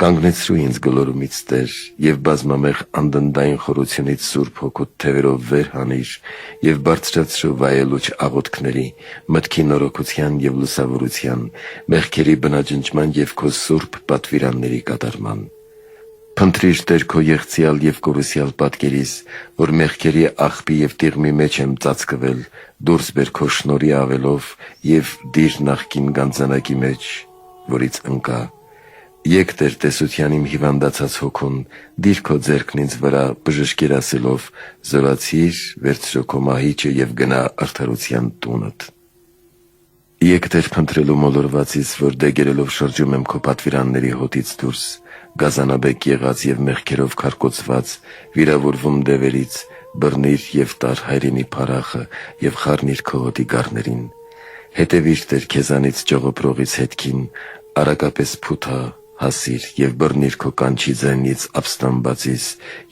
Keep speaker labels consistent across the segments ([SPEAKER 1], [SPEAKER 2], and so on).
[SPEAKER 1] Կանգնեցրու ինձ գլորումից Տեր, և բազմամեղ անդնդային խորությունից Սուրբ Հոգուդ թևերով վեր հանիր, և բարձրացրու վայելուչ աղոթքների, մտքի նորոգության և լուսավորության, մեղքերի բնաջնջման և քո սուրբ պատվիրանների կատարման։ Փնտրիր Տեր քո եղծյալ և կորուսյալ պատկերիս, որ մեղքերի աղբի և տիղմի մեջ եմ ծածկվել, դուրս բեր քո շնորհի ավելով և դիր նախկին գանձանակի մեջ, որից ընկա։ Եկ Տեր տեսության իմ հիվանդացած հոգուն, դիր քո ձեռքն ինձ վրա բժշկիր ասելով, զորացիր, վերցրու քո մահիճը և գնա արդարության տունդ։ Եկ Տեր փնտրելու մոլորվածից, որ դեգերելով շրջում եմ քո պատվիրանների հոտից դուրս, գազանաբեկ եղած և մեղքերով քարկոծված, վիրավորվում դևերից, բռնիր և տար հայրենի փառախը և խառնիր քո հոտի գառներին։ Հետևիր Տեր քեզանից ճողոպրողից հետքին, արագապես փութա, հասիր և բռնիր քո կանչի ձայնից ապստամբածիս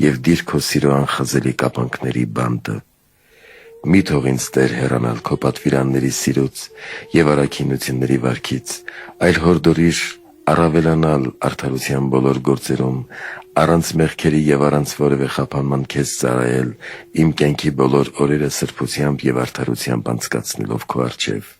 [SPEAKER 1] և դիր քո սիրո անխզելի կապանքների բանտը։ Մի թող ինձ Տեր հեռանալ քո պատվիրանների սիրուց և առաքինությունների վարքից, այլ հորդորիր առավելանալ արդարության բոլոր գործերում, առանց մեղքերի և առանց որևէ խափանման քեզ ծառայել, իմ կյանքի բոլոր օրերը սրբությամբ և արդարությամբ անցկացնելով քո առջև։